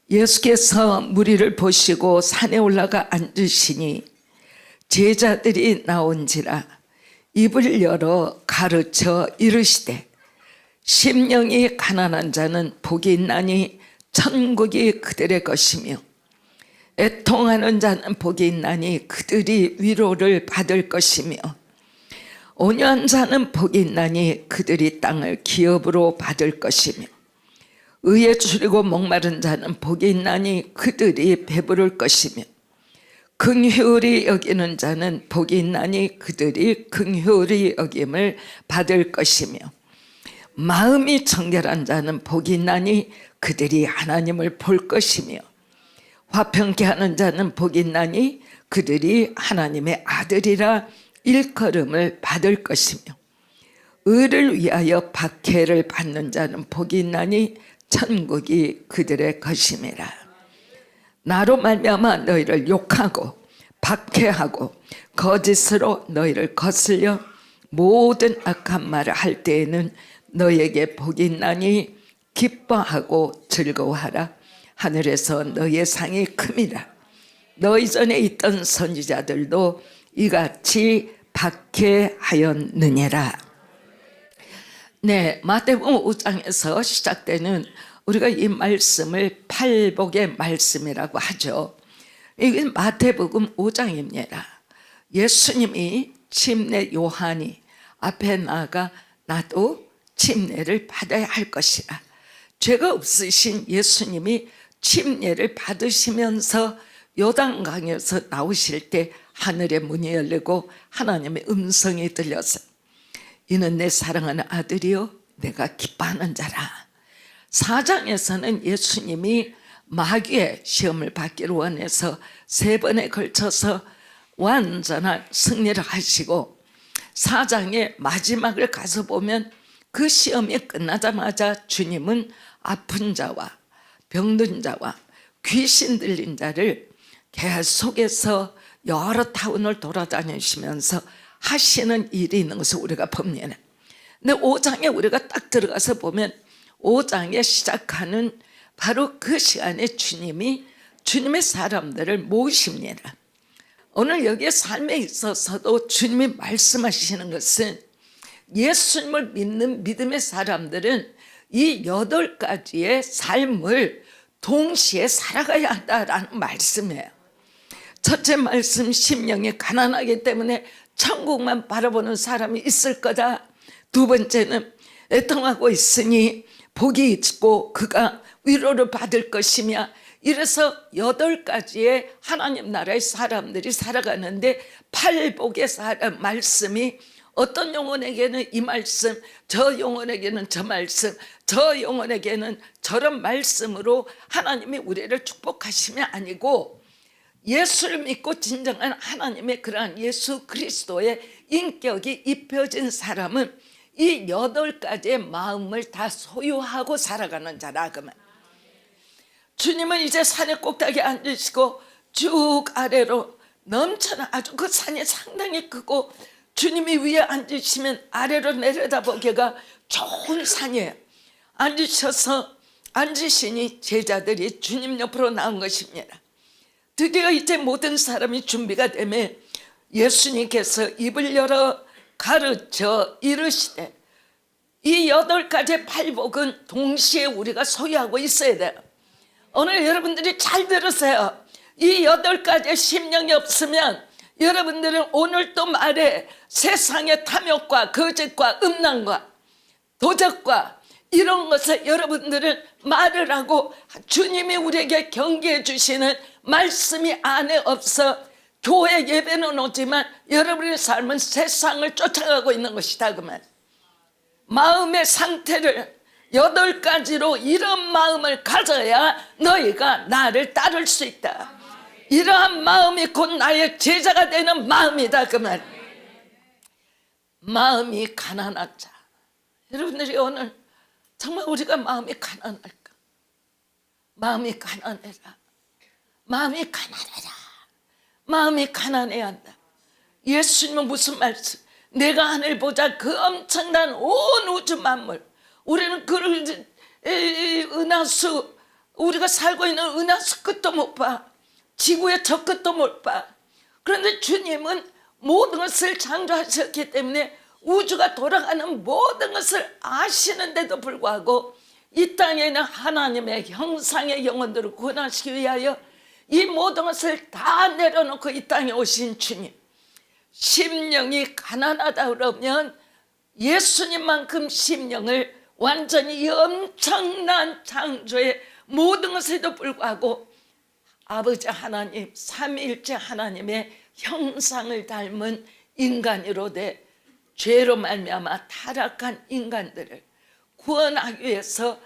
예수께서 무리를 보시고 산에 올라가 앉으시니 제자들이 나온지라 입을 열어 가르쳐 이르시되 심령이 가난한 자는 복이 있나니 천국이 그들의 것이며 애통하는 자는 복이 있나니 그들이 위로를 받을 것이며 온유한 자는 복이 있나니 그들이 땅을 기업으로 받을 것이며 의에 줄이고 목마른 자는 복이 있나니 그들이 배부를 것이며 긍휼히 여기는 자는 복이 있나니 그들이 긍휼히 여김을 받을 것이며 마음이 정결한 자는 복이 있나니 그들이 하나님을 볼 것이며 화평케 하는 자는 복이 있나니 그들이 하나님의 아들이라 일컬음을 받을 것이며 의를 위하여 박해를 받는 자는 복이 있나니 천국이 그들의 것임이라. 나로 말미암아 너희를 욕하고 박해하고 거짓으로 너희를 거슬려 모든 악한 말을 할 때에는 너희에게 복이 있나니 기뻐하고 즐거워하라. 하늘에서 너희의 상이 큼이라. 너희 전에 있던 선지자들도 이같이 박해하였느니라. 네, 마태복음 5장에서 시작되는 우리가 이 말씀을 팔복의 말씀이라고 하죠. 이건 마태복음 5장입니다. 예수님이 침례 요한이 앞에 나아가 나도 침례를 받아야 할 것이라. 죄가 없으신 예수님이 침례를 받으시면서 요단강에서 나오실 때 하늘의 문이 열리고 하나님의 음성이 들려서 이는 내 사랑하는 아들이요 내가 기뻐하는 자라. 4장에서는 예수님이 마귀의 시험을 받기를 원해서 3번에 걸쳐서 완전한 승리를 하시고 4장의 마지막을 가서 보면 그 시험이 끝나자마자 주님은 아픈 자와 병든 자와 귀신 들린 자를 계속해서 여러 타운을 돌아다니시면서 하시는 일이 있는 것을 우리가 봅니다. 근데 5장에 우리가 딱 들어가서 보면 5장에 시작하는 바로 그 시간에 주님이 주님의 사람들을 모십니다. 오늘 여기에 삶에 있어서도 주님이 말씀하시는 것은 예수님을 믿는 믿음의 사람들은 이 8가지의 삶을 동시에 살아가야 한다라는 말씀이에요. 첫째 말씀, 심령이 가난하기 때문에 천국만 바라보는 사람이 있을 거다. 두 번째는 애통하고 있으니 복이 있고 그가 위로를 받을 것이며, 이래서 8가지의 하나님 나라의 사람들이 살아가는데 팔복의 말씀이 어떤 영혼에게는 이 말씀, 저 영혼에게는 저 말씀, 저 영혼에게는 저런 말씀으로 하나님이 우리를 축복하심이 아니고, 예수를 믿고 진정한 하나님의 그러한 예수 그리스도의 인격이 입혀진 사람은 이 8가지의 마음을 다 소유하고 살아가는 자라. 그러면 주님은 이제 산의 꼭대기에 앉으시고 쭉 아래로 넘쳐나, 아주 그 산이 상당히 크고 주님이 위에 앉으시면 아래로 내려다보기가 좋은 산이에요. 앉으시니 제자들이 주님 옆으로 나온 것입니다. 드디어 이제 모든 사람이 준비가 되면 예수님께서 입을 열어 가르쳐 이르시되, 이 8가지의 팔복은 동시에 우리가 소유하고 있어야 돼요. 오늘 여러분들이 잘 들으세요. 이 8가지의 심령이 없으면 여러분들은 오늘도 말에 세상의 탐욕과 거짓과 음란과 도적과 이런 것을 여러분들은 말을 하고 주님이 우리에게 경계해 주시는 말씀이 안에 없어 교회 예배는 오지만 여러분의 삶은 세상을 쫓아가고 있는 것이다. 그러면 마음의 상태를 8가지로 이런 마음을 가져야 너희가 나를 따를 수 있다. 이러한 마음이 곧 나의 제자가 되는 마음이다. 그러면 마음이 가난한 자, 여러분들이 오늘 정말 우리가 마음이 가난할까? 마음이 가난해라. 마음이 가난해라. 마음이 가난해야 한다. 예수님은 무슨 말씀? 내가 하늘 보자 그 엄청난 온 우주 만물, 우리는 그를 은하수 우리가 살고 있는 은하수 끝도 못 봐. 지구의 저 끝도 못 봐. 그런데 주님은 모든 것을 창조하셨기 때문에 우주가 돌아가는 모든 것을 아시는데도 불구하고 이 땅에 있는 하나님의 형상의 영혼들을 구원하시기 위하여 이 모든 것을 다 내려놓고 이 땅에 오신 주님. 심령이 가난하다 그러면 예수님만큼 심령을 완전히 이 엄청난 창조의 모든 것에도 불구하고 아버지 하나님, 삼위일체 하나님의 형상을 닮은 인간으로 죄로 말미암아 타락한 인간들을 구원하기 위해서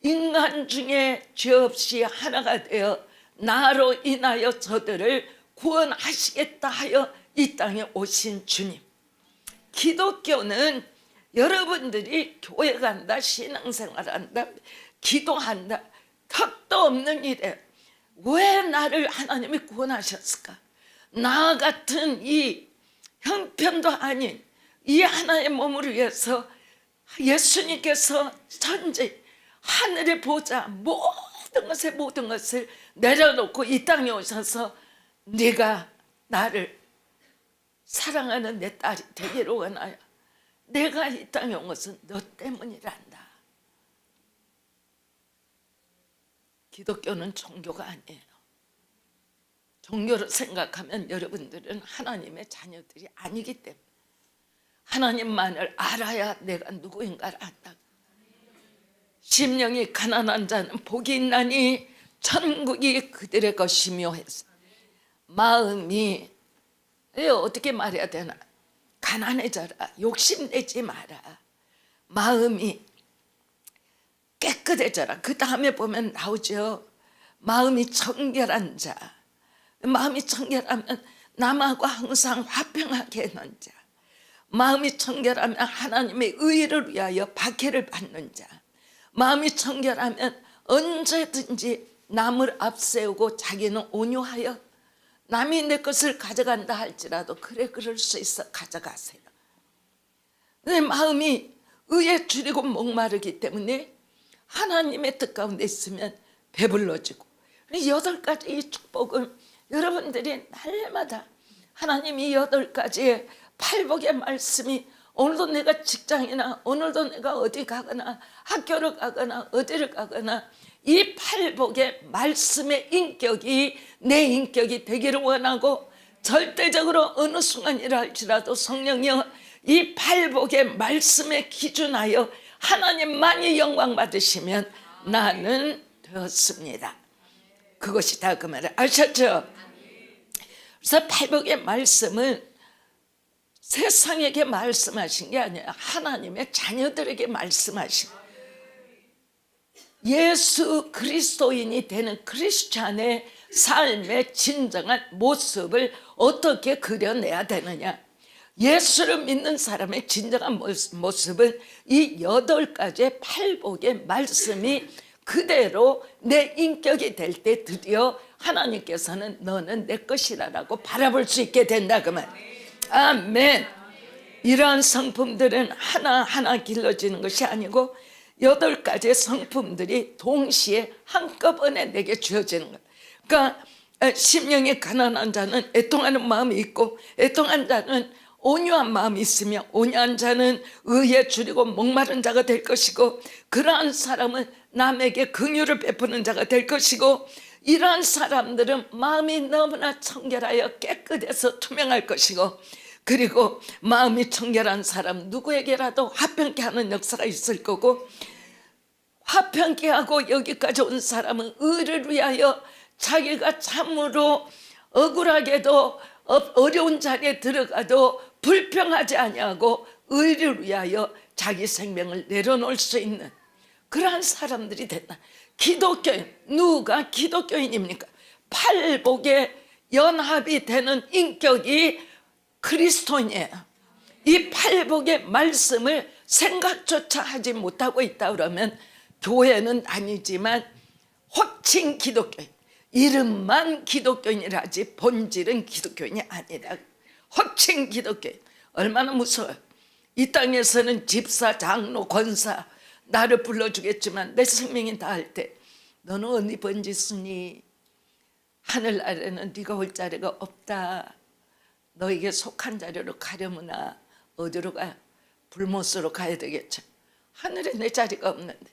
인간 중에 죄 없이 하나가 되어 나로 인하여 저들을 구원하시겠다 하여 이 땅에 오신 주님. 기독교는 여러분들이 교회 간다, 신앙생활한다, 기도한다, 턱도 없는 일에 왜 나를 하나님이 구원하셨을까? 나 같은 이 형편도 아닌 이 하나의 몸을 위해서 예수님께서 천지 하늘에 보자 모든 것을 내려놓고 이 땅에 오셔서 네가 나를 사랑하는 내 딸이 되기를 원하여 내가 이 땅에 온 것은 너 때문이란다. 기독교는 종교가 아니에요. 종교로 생각하면 여러분들은 하나님의 자녀들이 아니기 때문에 하나님만을 알아야 내가 누구인가를 안다. 심령이 가난한 자는 복이 있나니 천국이 그들의 것이며 해서 마음이 어떻게 말해야 되나, 가난해져라, 욕심내지 마라, 마음이 깨끗해져라. 그 다음에 보면 나오죠. 마음이 청결한 자. 마음이 청결하면 남하고 항상 화평하게 하는 자. 마음이 청결하면 하나님의 의를 위하여 박해를 받는 자. 마음이 청결하면 언제든지 남을 앞세우고 자기는 온유하여 남이 내 것을 가져간다 할지라도 그래 그럴 수 있어 가져가세요. 내 마음이 의에 줄이고 목마르기 때문에 하나님의 뜻 가운데 있으면 배불러지고, 8가지 이 축복은 여러분들이 날마다 하나님이 8가지의 팔복의 말씀이 오늘도 내가 직장이나 오늘도 내가 어디 가거나 학교를 가거나 어디를 가거나 이 팔복의 말씀의 인격이 내 인격이 되기를 원하고, 절대적으로 어느 순간이라 할지라도 성령이여 이 팔복의 말씀에 기준하여 하나님만이 영광 받으시면 나는 되었습니다. 그것이 다 그 말을 아셨죠? 그래서 팔복의 말씀은 세상에게 말씀하신 게 아니라 하나님의 자녀들에게 말씀하신, 예수 그리스도인이 되는 크리스찬의 삶의 진정한 모습을 어떻게 그려내야 되느냐. 예수를 믿는 사람의 진정한 모습은 이 8가지의 팔복의 말씀이 그대로 내 인격이 될 때 드디어 하나님께서는 너는 내 것이라고 바라볼 수 있게 된다 그 말. 아멘. 이러한 성품들은 하나하나 길러지는 것이 아니고 8가지의 성품들이 동시에 한꺼번에 내게 주어지는 것. 그러니까 심령이 가난한 자는 애통하는 마음이 있고, 애통한 자는 온유한 마음이 있으며, 온유한 자는 의에 줄이고 목마른 자가 될 것이고, 그러한 사람은 남에게 긍휼을 베푸는 자가 될 것이고, 이러한 사람들은 마음이 너무나 청결하여 깨끗해서 투명할 것이고, 그리고 마음이 청결한 사람 누구에게라도 화평케 하는 역사가 있을 거고, 화평케 하고 여기까지 온 사람은 의를 위하여 자기가 참으로 억울하게도 어려운 자리에 들어가도 불평하지 아니하고 의를 위하여 자기 생명을 내려놓을 수 있는 그러한 사람들이 된다. 기독교인, 누가 기독교인입니까? 팔복의 연합이 되는 인격이 그리스도인이에요. 이 팔복의 말씀을 생각조차 하지 못하고 있다 그러면 교회는 아니지만 확신 기독교인, 이름만 기독교인이라지 본질은 기독교인이 아니라 확신 기독교인. 얼마나 무서워요. 이 땅에서는 집사, 장로, 권사 나를 불러주겠지만 내 생명이 다할 때 너는 어디 번지으니 하늘 아래는 네가 올 자리가 없다. 너에게 속한 자리로 가려무나 어디로 가? 불못으로 가야 되겠죠. 하늘에 내 자리가 없는데.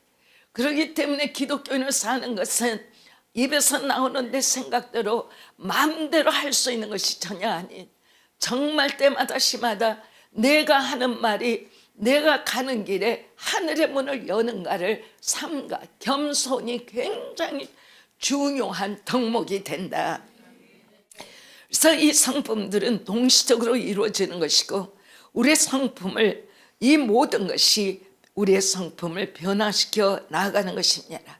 그렇기 때문에 기독교인을 사는 것은 입에서 나오는 내 생각대로 마음대로 할 수 있는 것이 전혀 아닌, 정말 때마다 시마다 내가 하는 말이 내가 가는 길에 하늘의 문을 여는가를 삼가 겸손이 굉장히 중요한 덕목이 된다. 그래서 이 성품들은 동시적으로 이루어지는 것이고, 우리의 성품을, 이 모든 것이 우리의 성품을 변화시켜 나아가는 것입니다.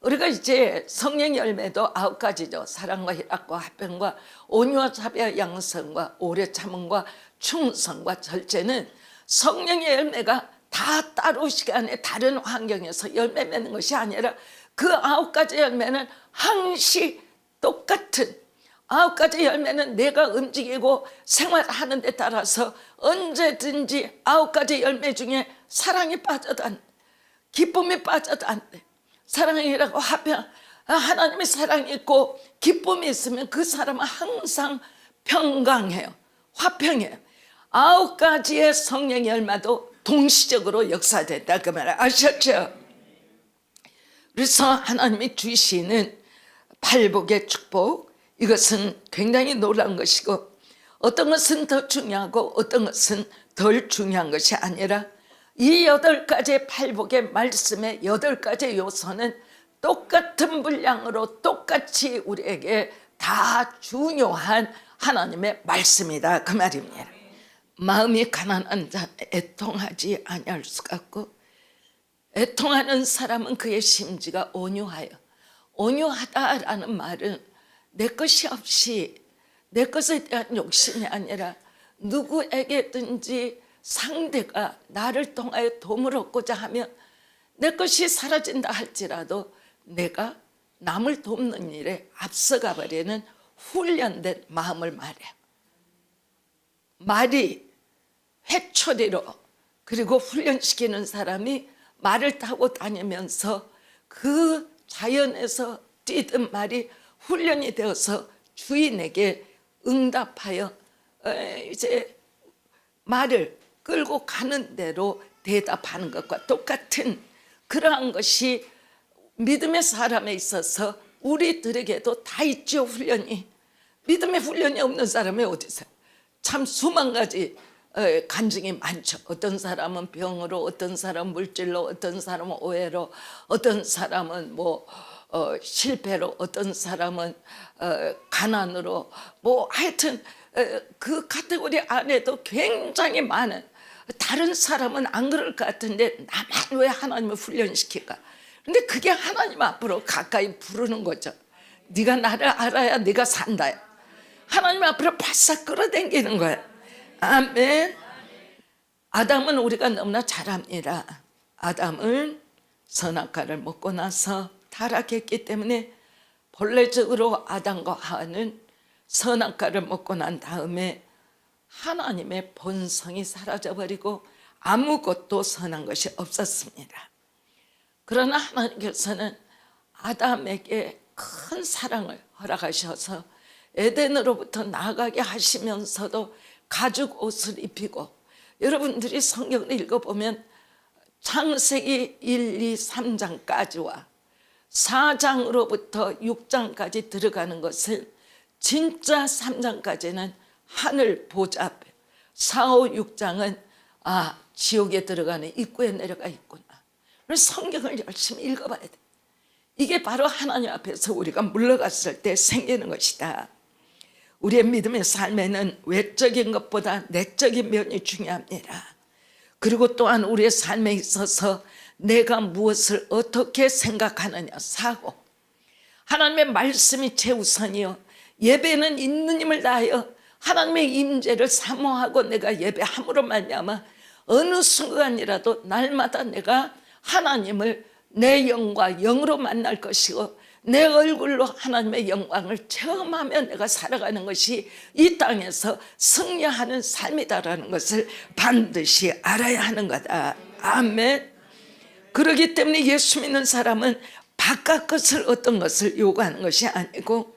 우리가 이제 성령 열매도 9가지죠. 사랑과 희락과 화평과 온유와 자비와 양선과 오래 참음과 충성과 절제는 성령의 열매가 다 따로 시간에 다른 환경에서 열매 맺는 것이 아니라 그 9가지 열매는 항시 똑같은 9가지 열매는 내가 움직이고 생활하는 데 따라서 언제든지 9가지 열매 중에 사랑이 빠져도 안 돼. 기쁨이 빠져도 안 돼. 사랑이라고 화평, 하나님의 사랑이 있고 기쁨이 있으면 그 사람은 항상 평강해요. 화평해요. 9가지의 성령의 열매도 동시적으로 역사된다 그 말 아셨죠? 그래서 하나님이 주시는 팔복의 축복, 이것은 굉장히 놀라운 것이고, 어떤 것은 더 중요하고 어떤 것은 덜 중요한 것이 아니라 이 8가지의 팔복의 말씀의 8가지 요소는 똑같은 분량으로 똑같이 우리에게 다 중요한 하나님의 말씀이다 그 말입니다. 마음이 가난한 자는 애통하지 아니할 수가 없고, 애통하는 사람은 그의 심지가 온유하여, 온유하다라는 말은 내 것이 없이 내 것에 대한 욕심이 아니라 누구에게든지 상대가 나를 통하여 도움을 얻고자 하면 내 것이 사라진다 할지라도 내가 남을 돕는 일에 앞서가 버리는 훈련된 마음을 말해요. 말이 회초리로, 그리고 훈련시키는 사람이 말을 타고 다니면서 그 자연에서 뛰던 말이 훈련이 되어서 주인에게 응답하여 이제 말을 끌고 가는 대로 대답하는 것과 똑같은 그러한 것이 믿음의 사람에 있어서 우리들에게도 다 있죠. 훈련이. 믿음의 훈련이 없는 사람이 어디 있어요? 참 수만 가지 간증이 많죠. 어떤 사람은 병으로, 어떤 사람은 물질로, 어떤 사람은 오해로, 어떤 사람은 실패로, 어떤 사람은 가난으로, 하여튼 그 카테고리 안에도 굉장히 많은, 다른 사람은 안 그럴 것 같은데 나만 왜 하나님을 훈련시킬까? 근데 그게 하나님 앞으로 가까이 부르는 거죠. 네가 나를 알아야 네가 산다. 하나님 앞으로 바싹 끌어당기는 거야. 아멘. 아담은 우리가 너무나 잘 압니다. 아담은 선악과를 먹고 나서 타락했기 때문에 본래적으로 아담과 하와는 선악과를 먹고 난 다음에 하나님의 본성이 사라져버리고 아무것도 선한 것이 없었습니다. 그러나 하나님께서는 아담에게 큰 사랑을 허락하셔서 에덴으로부터 나가게 하시면서도 가죽 옷을 입히고, 여러분들이 성경을 읽어보면 창세기 1, 2, 3장까지와 4장으로부터 6장까지 들어가는 것을 진짜 3장까지는 하늘 보좌 앞에, 4, 5, 6장은 지옥에 들어가는 입구에 내려가 있구나. 그래서 성경을 열심히 읽어봐야 돼. 이게 바로 하나님 앞에서 우리가 물러갔을 때 생기는 것이다. 우리의 믿음의 삶에는 외적인 것보다 내적인 면이 중요합니다. 그리고 또한 우리의 삶에 있어서 내가 무엇을 어떻게 생각하느냐, 사고, 하나님의 말씀이 최우선이요, 예배는 있는 힘을 다하여 하나님의 임재를 사모하고 내가 예배함으로 말미암아 어느 순간이라도 날마다 내가 하나님을 내 영과 영으로 만날 것이고 내 얼굴로 하나님의 영광을 체험하며 내가 살아가는 것이 이 땅에서 승리하는 삶이다라는 것을 반드시 알아야 하는 거다. 아멘. 그렇기 때문에 예수 믿는 사람은 바깥 것을 어떤 것을 요구하는 것이 아니고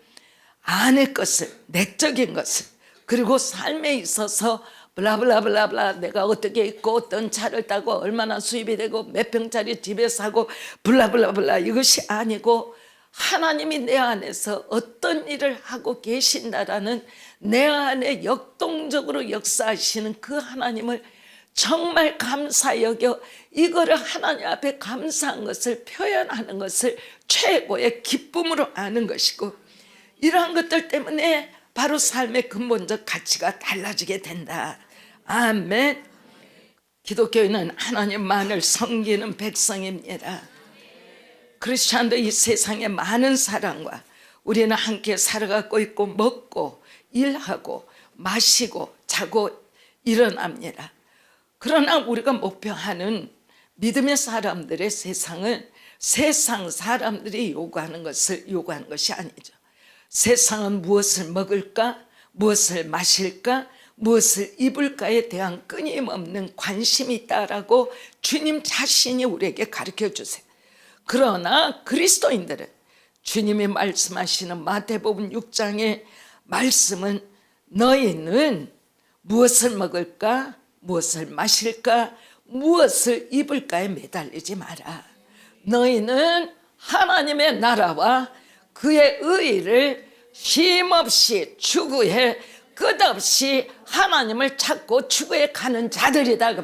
안의 것을, 내적인 것을, 그리고 삶에 있어서 블라블라블라블라 내가 어떻게 있고 어떤 차를 타고 얼마나 수입이 되고 몇 평짜리 집에 사고 블라블라블라 이것이 아니고 하나님이 내 안에서 어떤 일을 하고 계신다라는 내 안에 역동적으로 역사하시는 그 하나님을 정말 감사 여겨 이거를 하나님 앞에 감사한 것을 표현하는 것을 최고의 기쁨으로 아는 것이고, 이러한 것들 때문에 바로 삶의 근본적 가치가 달라지게 된다. 아멘. 기독교인은 하나님만을 섬기는 백성입니다. 크리스찬도 이 세상의 많은 사람과 우리는 함께 살아가고 있고 먹고 일하고 마시고 자고 일어납니다. 그러나 우리가 목표하는 믿음의 사람들의 세상은 세상 사람들이 요구하는 것이 아니죠. 세상은 무엇을 먹을까, 무엇을 마실까, 무엇을 입을까에 대한 끊임없는 관심이 있다라고 주님 자신이 우리에게 가르쳐 주세요. 그러나 그리스도인들은 주님이 말씀하시는 마태복음 6장의 말씀은 너희는 무엇을 먹을까, 무엇을 마실까, 무엇을 입을까에 매달리지 마라. 너희는 하나님의 나라와 그의 의를 쉼없이 추구해 끝없이 하나님을 찾고 추구해 가는 자들이다.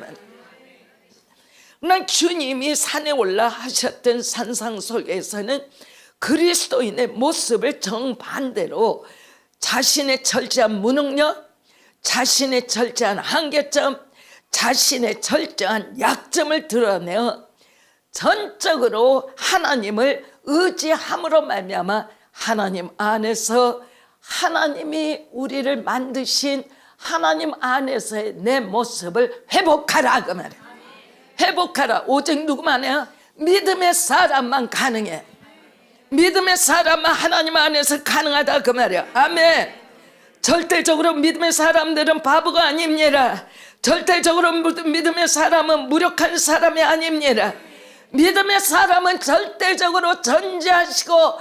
그러면 주님이 산에 올라 하셨던 산상속에서는 그리스도인의 모습을 정반대로 자신의 철저한 무능력, 자신의 철저한 한계점, 자신의 철저한 약점을 드러내어 전적으로 하나님을 의지함으로 말미암아 하나님 안에서 하나님이 우리를 만드신 하나님 안에서의 내 모습을 회복하라 그 말이에요. 회복하라. 오직 누구만 해요? 믿음의 사람만 가능해. 믿음의 사람만 하나님 안에서 가능하다 그 말이에요. 아멘. 절대적으로 믿음의 사람들은 바보가 아닙니다. 절대적으로 믿음의 사람은 무력한 사람이 아닙니다. 믿음의 사람은 절대적으로 전지하시고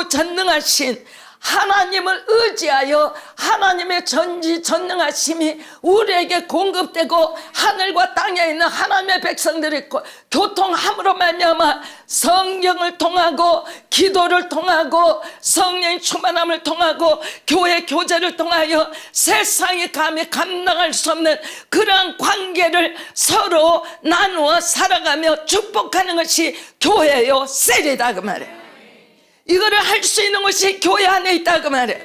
전능하신 하나님을 의지하여 하나님의 전능하심이 우리에게 공급되고 하늘과 땅에 있는 하나님의 백성들이 교통함으로 말미암아 성경을 통하고 기도를 통하고 성령의 충만함을 통하고 교회 교제를 통하여 세상이 감히 감당할 수 없는 그러한 관계를 서로 나누어 살아가며 축복하는 것이 교회요 셀이다 그 말이에요. 이거를 할 수 있는 것이 교회 안에 있다 그 말이에요.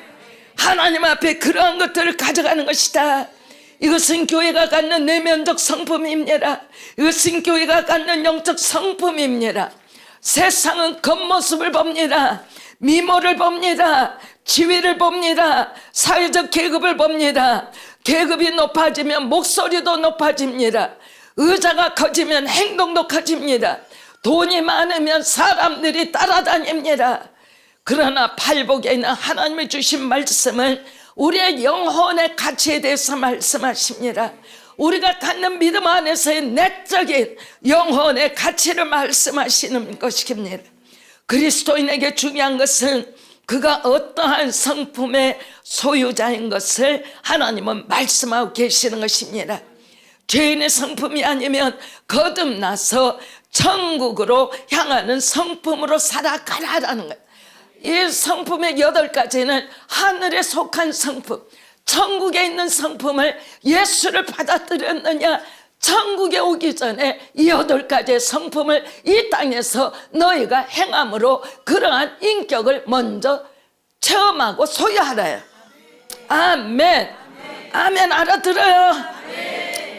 하나님 앞에 그러한 것들을 가져가는 것이다. 이것은 교회가 갖는 내면적 성품입니다. 이것은 교회가 갖는 영적 성품입니다. 세상은 겉모습을 봅니다. 미모를 봅니다. 지위를 봅니다. 사회적 계급을 봅니다. 계급이 높아지면 목소리도 높아집니다. 의자가 커지면 행동도 커집니다. 돈이 많으면 사람들이 따라다닙니다. 그러나 팔복에 있는 하나님이 주신 말씀은 우리의 영혼의 가치에 대해서 말씀하십니다. 우리가 갖는 믿음 안에서의 내적인 영혼의 가치를 말씀하시는 것입니다. 그리스도인에게 중요한 것은 그가 어떠한 성품의 소유자인 것을 하나님은 말씀하고 계시는 것입니다. 죄인의 성품이 아니면 거듭나서 천국으로 향하는 성품으로 살아가라라는 거예요. 이 성품의 8가지는 하늘에 속한 성품, 천국에 있는 성품을 예수를 받아들였느냐, 천국에 오기 전에 이 8가지의 성품을 이 땅에서 너희가 행함으로 그러한 인격을 먼저 체험하고 소유하라요. 아멘. 아멘. 알아들어요.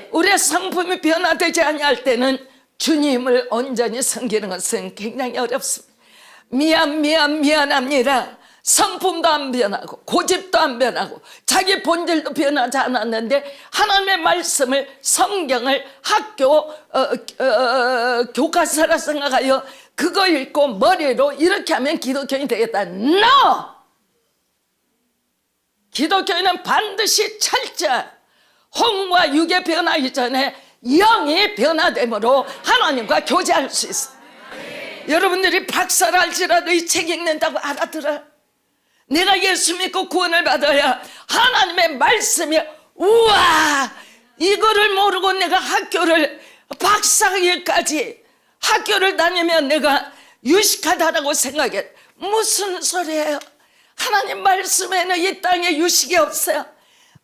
우리의 성품이 변화되지 아니할 때는 주님을 온전히 섬기는 것은 굉장히 어렵습니다. 미안합니다. 성품도 안 변하고 고집도 안 변하고 자기 본질도 변하지 않았는데 하나님의 말씀을 성경을 학교 교과서라 생각하여 그거 읽고 머리로 이렇게 하면 기독교인이 되겠다. No! 기독교인은 반드시 철저한 혼과 육의 변화이기 전에 영이 변화됨으로 하나님과 교제할 수 있어요. 여러분들이 박사랄지라도 이 책 읽는다고 알아들어. 내가 예수 믿고 구원을 받아야 하나님의 말씀이 우와, 이거를 모르고 내가 학교를 박사일까지 학교를 다니면 내가 유식하다라고 생각해. 무슨 소리예요? 하나님 말씀에는 이 땅에 유식이 없어요.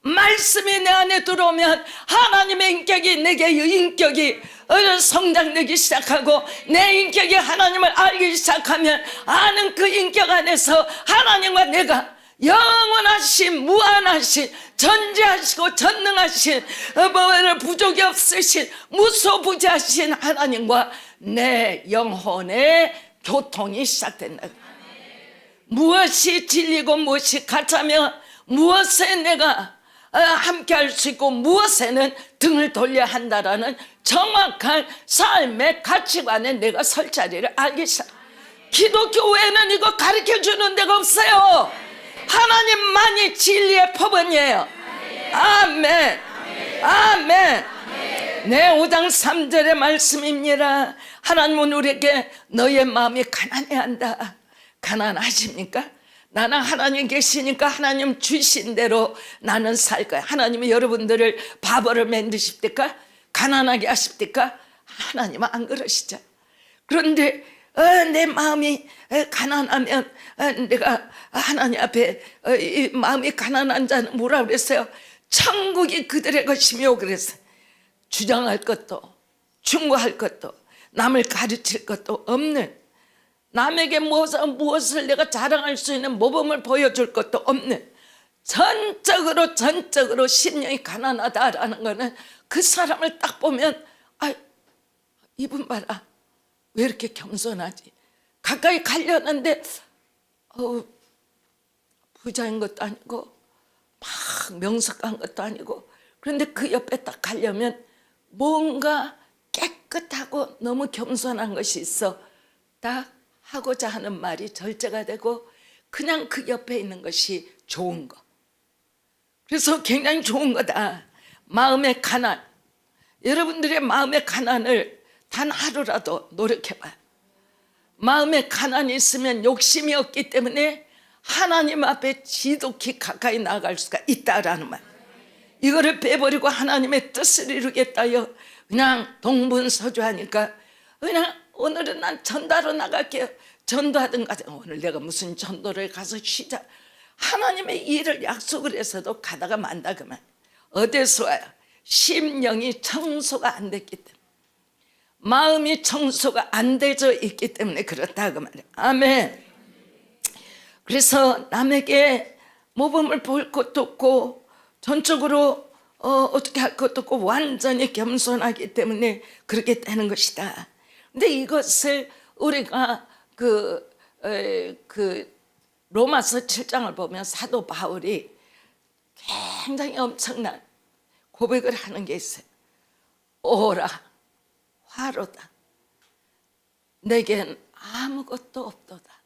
말씀이 내 안에 들어오면 하나님의 인격이 내게 인격이 성장되기 시작하고 내 인격이 하나님을 알기 시작하면 아는 그 인격 안에서 하나님과 내가 영원하신 무한하신 전지하시고 전능하신 부족이 없으신 무소부지하신 하나님과 내 영혼의 교통이 시작된다. 무엇이 진리고 무엇이 가짜며 무엇에 내가 함께 할 수 있고 무엇에는 등을 돌려야 한다라는 정확한 삶의 가치관에 내가 설 자리를 알기 시작. 기독교회는 이거 가르쳐주는 데가 없어요. 하나님만이 진리의 법원이에요. 아멘. 아멘. 네, 5장 3절의 말씀입니다. 하나님은 우리에게 너의 마음이 가난해야 한다. 가난하십니까? 나는 하나님 계시니까 하나님 주신 대로 나는 살 거야. 하나님은 여러분들을 바보를 만드십니까? 가난하게 하십니까? 하나님은 안 그러시죠. 그런데 내 마음이 가난하면 내가 하나님 앞에 이 마음이 가난한 자는 뭐라 그랬어요? 천국이 그들의 것이며 그랬어요. 주장할 것도 충고할 것도 남을 가르칠 것도 없는, 남에게 무엇을 내가 자랑할 수 있는 모범을 보여줄 것도 없는, 전적으로 심령이 가난하다라는 거는 그 사람을 딱 보면 이분 봐라, 왜 이렇게 겸손하지? 가까이 가려는데 부자인 것도 아니고 막 명석한 것도 아니고, 그런데 그 옆에 딱 가려면 뭔가 깨끗하고 너무 겸손한 것이 있어. 딱 하고자 하는 말이 절제가 되고 그냥 그 옆에 있는 것이 좋은 거. 그래서 굉장히 좋은 거다. 마음의 가난. 여러분들의 마음의 가난을 단 하루라도 노력해봐요. 마음의 가난이 있으면 욕심이 없기 때문에 하나님 앞에 지독히 가까이 나아갈 수가 있다라는 말. 이거를 빼버리고 하나님의 뜻을 이루겠다요. 그냥 동분서주하니까 그냥 오늘은 난 전도하러 나갈게요. 전도하든가 오늘 내가 무슨 전도를 가서 쉬자. 하나님의 일을 약속을 해서도 가다가 만다 그만. 어디서 와요? 심령이 청소가 안 됐기 때문에, 마음이 청소가 안 되져 있기 때문에 그렇다 그 말이에요. 아멘. 그래서 남에게 모범을 볼 것도 없고 전적으로 어떻게 할 것도 없고 완전히 겸손하기 때문에 그렇게 되는 것이다. 근데 이것을 우리가 로마서 7장을 보면 사도 바울이 굉장히 엄청난 고백을 하는 게 있어요. 오라 화로다, 내겐 아무것도 없도다.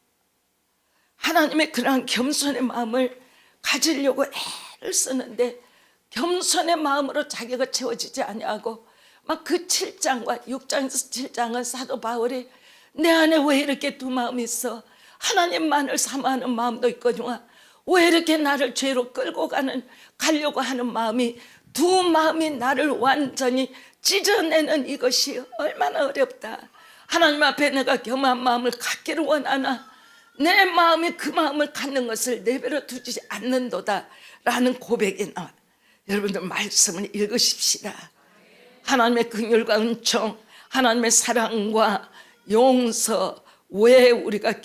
하나님의 그러한 겸손의 마음을 가지려고 애를 쓰는데 겸손의 마음으로 자기가 채워지지 아니하고 막 그 7장과 6장에서 7장은 사도 바울이 내 안에 왜 이렇게 두 마음이 있어? 하나님만을 사모하는 마음도 있거니와 왜 이렇게 나를 죄로 끌고 가려고 하는 마음이, 두 마음이 나를 완전히 찢어내는 이것이 얼마나 어렵다. 하나님 앞에 내가 겸한 마음을 갖기를 원하나 내 마음이 그 마음을 갖는 것을 내버려 두지 않는도다 라는 고백이 나와요. 여러분들 말씀을 읽으십시다. 하나님의 긍휼과 은총, 하나님의 사랑과 용서 외에 우리가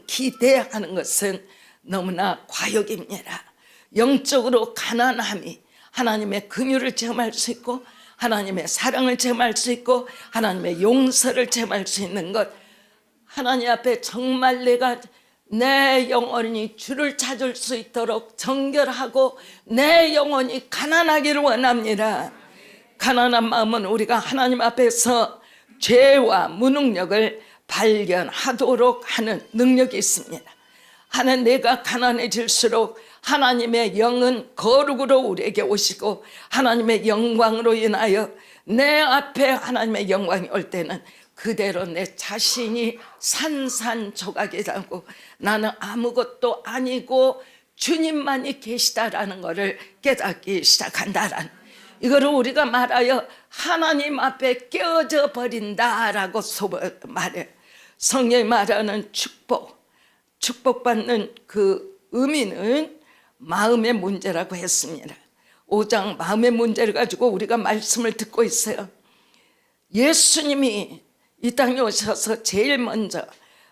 기대하는 것은 너무나 과욕입니다. 영적으로 가난함이 하나님의 긍휼을 체험할 수 있고 하나님의 사랑을 체험할 수 있고 하나님의 용서를 체험할 수 있는 것, 하나님 앞에 정말 내가 내 영혼이 주를 찾을 수 있도록 정결하고 내 영혼이 가난하기를 원합니다. 가난한 마음은 우리가 하나님 앞에서 죄와 무능력을 발견하도록 하는 능력이 있습니다. 하나님, 내가 가난해질수록 하나님의 영은 거룩으로 우리에게 오시고 하나님의 영광으로 인하여 내 앞에 하나님의 영광이 올 때는 그대로 내 자신이 산산조각이라고, 나는 아무것도 아니고 주님만이 계시다라는 것을 깨닫기 시작한다라는, 이거를 우리가 말하여 하나님 앞에 깨어져 버린다라고 말해. 성경이 말하는 축복받는 그 의미는 마음의 문제라고 했습니다. 5장 마음의 문제를 가지고 우리가 말씀을 듣고 있어요. 예수님이 이 땅에 오셔서 제일 먼저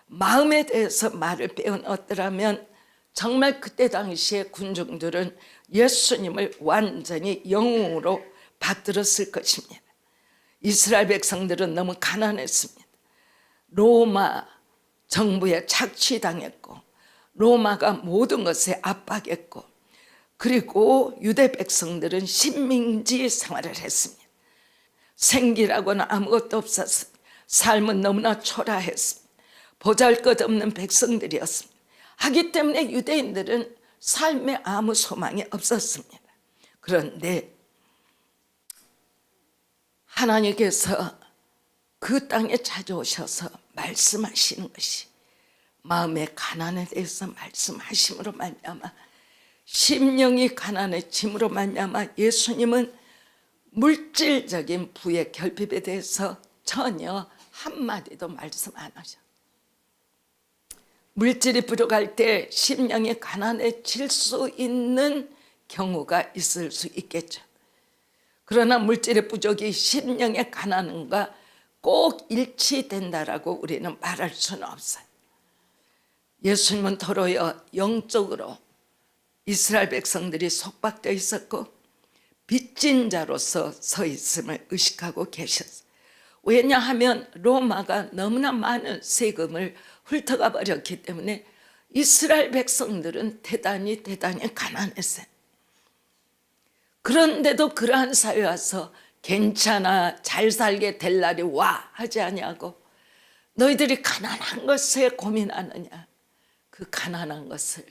마음에 대해서 말을 빼어넣었더라면 정말 그때 당시에 군중들은 예수님을 완전히 영웅으로 받들었을 것입니다. 이스라엘 백성들은 너무 가난했습니다. 로마 정부에 착취당했고, 로마가 모든 것에 압박했고, 그리고 유대 백성들은 식민지 생활을 했습니다. 생기라고는 아무것도 없었습니다. 삶은 너무나 초라했습니다. 보잘것없는 백성들이었습니다. 하기 때문에 유대인들은 삶에 아무 소망이 없었습니다. 그런데 하나님께서 그 땅에 찾아오셔서 말씀하시는 것이, 마음의 가난에 대해서 말씀하심으로 말미암아, 심령이 가난해짐으로 말미암아 예수님은 물질적인 부의 결핍에 대해서 전혀 한마디도 말씀 안 하셔. 물질이 부족할 때 심령이 가난해질 수 있는 경우가 있을 수 있겠죠. 그러나 물질의 부족이 심령의 가난함과 꼭 일치된다라고 우리는 말할 수는 없어요. 예수님은 도로여 영적으로 이스라엘 백성들이 속박되어 있었고 빚진 자로서 서 있음을 의식하고 계셨어요. 왜냐하면 로마가 너무나 많은 세금을 훑어가 버렸기 때문에 이스라엘 백성들은 대단히 가난했어요. 그런데도 그러한 사회에 와서 괜찮아, 잘 살게 될 날이 와 하지 아니하고, 너희들이 가난한 것에 고민하느냐, 그 가난한 것을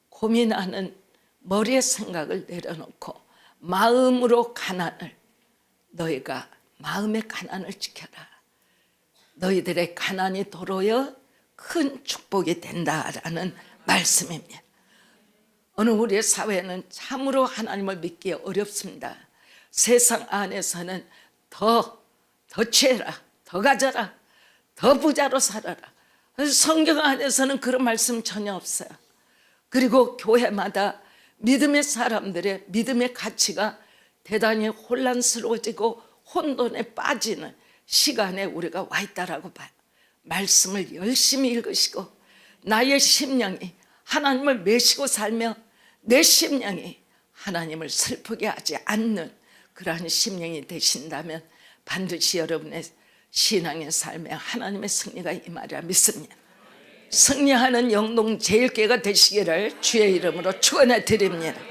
고민하는 머리의 생각을 내려놓고 마음으로 가난을, 너희가 마음의 가난을 지켜라. 너희들의 가난이 도로여 큰 축복이 된다라는 말씀입니다. 오늘 우리의 사회는 참으로 하나님을 믿기 어렵습니다. 세상 안에서는 더 취해라, 더 가져라, 더 부자로 살아라. 성경 안에서는 그런 말씀 전혀 없어요. 그리고 교회마다 믿음의 사람들의 믿음의 가치가 대단히 혼란스러워지고 혼돈에 빠지는 시간에 우리가 와 있다라고 봐요. 말씀을 열심히 읽으시고 나의 심령이 하나님을 매시고 살며 내 심령이 하나님을 슬프게 하지 않는 그러한 심령이 되신다면 반드시 여러분의 신앙의 삶에 하나님의 승리가 임하리라 믿습니다. 승리하는 영동 제일교회가 되시기를 주의 이름으로 축원해 드립니다.